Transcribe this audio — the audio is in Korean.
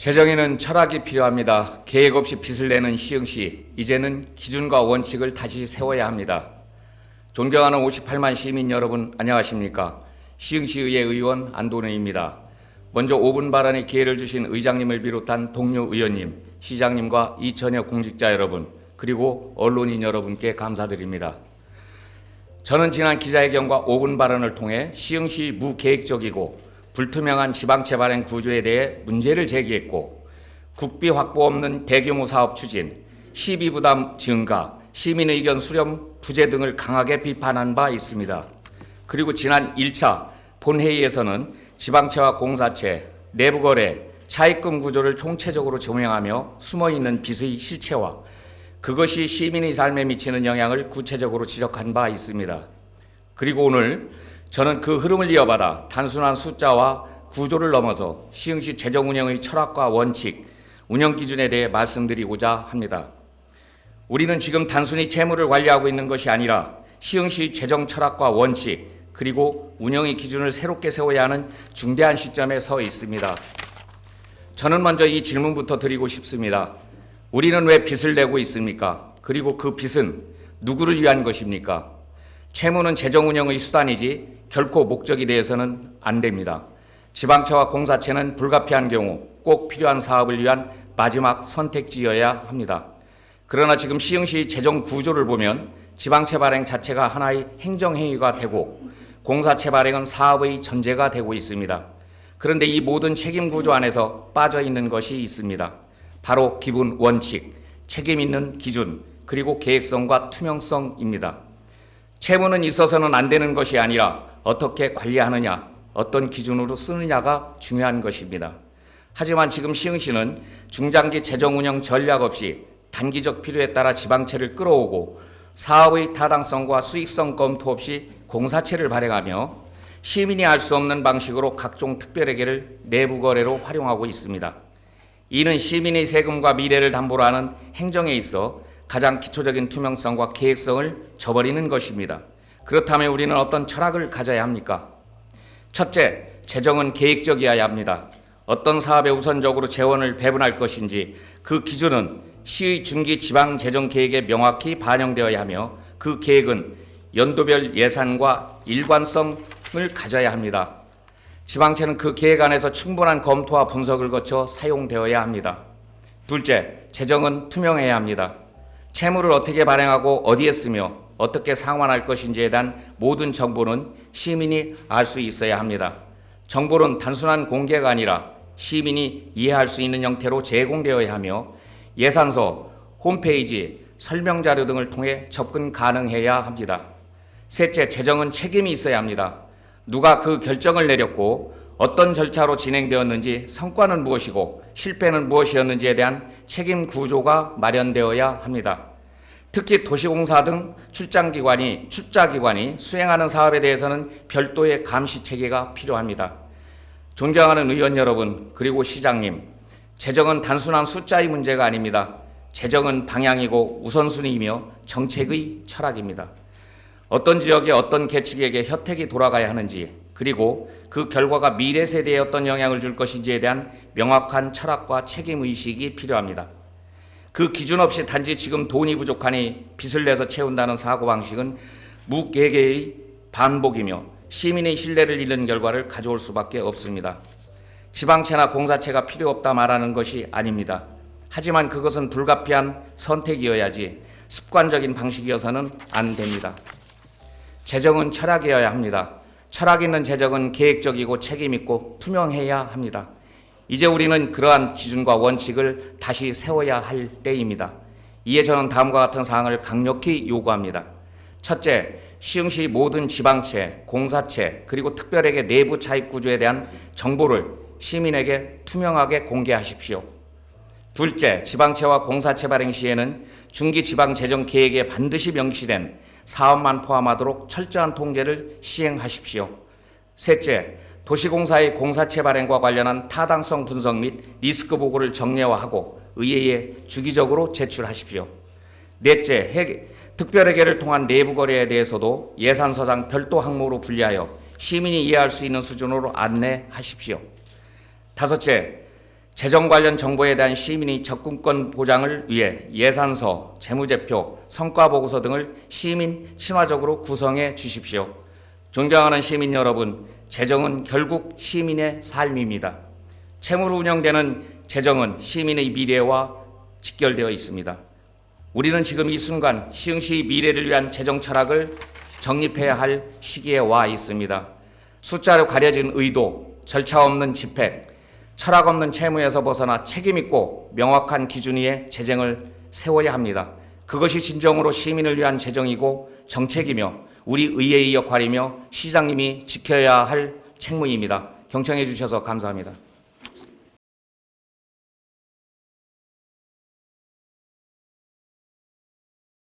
재정에는 철학이 필요합니다. 계획 없이 빚을 내는 시흥시, 이제는 기준과 원칙을 다시 세워야 합니다. 존경하는 58만 시민 여러분, 안녕하십니까? 시흥시의회 의원 안도훈입니다. 먼저 5분 발언의 기회를 주신 의장님을 비롯한 동료 의원님, 시장님과 이천여 공직자 여러분, 그리고 언론인 여러분께 감사드립니다. 저는 지난 기자회견과 5분 발언을 통해 시흥시 무계획적이고 불투명한 지방채 발행 구조에 대해 문제를 제기했고, 국비 확보 없는 대규모 사업 추진, 시비 부담 증가, 시민 의견 수렴 부재 등을 강하게 비판한 바 있습니다. 그리고 지난 1차 본회의에서는 지방채와 공사채, 내부거래, 차입금 구조를 총체적으로 조명하며 숨어있는 빚의 실체와 그것이 시민의 삶에 미치는 영향을 구체적으로 지적한 바 있습니다. 그리고 오늘 저는 그 흐름을 이어받아 단순한 숫자와 구조를 넘어서 시흥시 재정 운영의 철학과 원칙, 운영 기준에 대해 말씀드리고자 합니다. 우리는 지금 단순히 채무를 관리하고 있는 것이 아니라 시흥시 재정 철학과 원칙, 그리고 운영의 기준을 새롭게 세워야 하는 중대한 시점에 서 있습니다. 저는 먼저 이 질문부터 드리고 싶습니다. 우리는 왜 빚을 내고 있습니까? 그리고 그 빚은 누구를 위한 것입니까? 채무는 재정 운영의 수단이지 결코 목적이 되어서는 안 됩니다. 지방채와 공사채는 불가피한 경우 꼭 필요한 사업을 위한 마지막 선택지여야 합니다. 그러나 지금 시흥시 재정 구조를 보면 지방채 발행 자체가 하나의 행정행위가 되고 공사채 발행은 사업의 전제가 되고 있습니다. 그런데 이 모든 책임 구조 안에서 빠져 있는 것이 있습니다. 바로 기본 원칙, 책임 있는 기준, 그리고 계획성과 투명성입니다. 채무는 있어서는 안 되는 것이 아니라 어떻게 관리하느냐, 어떤 기준으로 쓰느냐가 중요한 것입니다. 하지만 지금 시흥시는 중장기 재정 운영 전략 없이 단기적 필요에 따라 지방채를 끌어오고 사업의 타당성과 수익성 검토 없이 공사채를 발행하며 시민이 알 수 없는 방식으로 각종 특별회계를 내부 거래로 활용하고 있습니다. 이는 시민의 세금과 미래를 담보로 하는 행정에 있어 가장 기초적인 투명성과 계획성을 저버리는 것입니다. 그렇다면 우리는 어떤 철학을 가져야 합니까? 첫째, 재정은 계획적이어야 합니다. 어떤 사업에 우선적으로 재원을 배분할 것인지 그 기준은 시의 중기 지방 재정 계획에 명확히 반영되어야 하며 그 계획은 연도별 예산과 일관성을 가져야 합니다. 지방채는 그 계획 안에서 충분한 검토와 분석을 거쳐 사용되어야 합니다. 둘째, 재정은 투명해야 합니다. 채무를 어떻게 발행하고 어디에 쓰며 어떻게 상환할 것인지에 대한 모든 정보는 시민이 알 수 있어야 합니다. 정보는 단순한 공개가 아니라 시민이 이해할 수 있는 형태로 제공되어야 하며 예산서, 홈페이지, 설명자료 등을 통해 접근 가능해야 합니다. 셋째, 재정은 책임이 있어야 합니다. 누가 그 결정을 내렸고 어떤 절차로 진행되었는지, 성과는 무엇이고 실패는 무엇이었는지에 대한 책임 구조가 마련되어야 합니다. 특히 도시공사 등 출자기관이 수행하는 사업에 대해서는 별도의 감시 체계가 필요합니다. 존경하는 의원 여러분, 그리고 시장님, 재정은 단순한 숫자의 문제가 아닙니다. 재정은 방향이고 우선순위이며 정책의 철학입니다. 어떤 지역에 어떤 계층에게 혜택이 돌아가야 하는지, 그리고 그 결과가 미래 세대에 어떤 영향을 줄 것인지에 대한 명확한 철학과 책임의식이 필요합니다. 그 기준 없이 단지 지금 돈이 부족하니 빚을 내서 채운다는 사고방식은 무계획의 반복이며 시민의 신뢰를 잃는 결과를 가져올 수밖에 없습니다. 지방채나 공사채가 필요 없다 말하는 것이 아닙니다. 하지만 그것은 불가피한 선택이어야지 습관적인 방식이어서는 안 됩니다. 재정은 철학이어야 합니다. 철학 있는 재정은 계획적이고 책임있고 투명해야 합니다. 이제 우리는 그러한 기준과 원칙을 다시 세워야 할 때입니다. 이에 저는 다음과 같은 사항을 강력히 요구합니다. 첫째, 시흥시 모든 지방채, 공사채, 그리고 특별회계 내부 차입 구조에 대한 정보를 시민에게 투명하게 공개하십시오. 둘째, 지방채와 공사채 발행 시에는 중기 지방 재정 계획에 반드시 명시된 사업만 포함하도록 철저한 통제를 시행하십시오. 셋째, 도시공사의 공사채 발행과 관련한 타당성 분석 및 리스크 보고를 정례화하고 의회에 주기적으로 제출하십시오. 넷째, 특별회계를 통한 내부 거래에 대해서도 예산서장 별도 항목으로 분리하여 시민이 이해할 수 있는 수준으로 안내하십시오. 다섯째, 재정 관련 정보에 대한 시민의 접근권 보장을 위해 예산서, 재무제표, 성과보고서 등을 시민 친화적으로 구성해 주십시오. 존경하는 시민 여러분, 재정은 결국 시민의 삶입니다. 채무로 운영되는 재정은 시민의 미래와 직결되어 있습니다. 우리는 지금 이 순간 시흥시의 미래를 위한 재정 철학을 정립해야 할 시기에 와 있습니다. 숫자로 가려진 의도, 절차 없는 집행, 철학 없는 채무에서 벗어나 책임 있고 명확한 기준 위에 재정을 세워야 합니다. 그것이 진정으로 시민을 위한 재정이고 정책이며 우리 의회의 역할이며 시장님이 지켜야 할 책무입니다. 경청해 주셔서 감사합니다.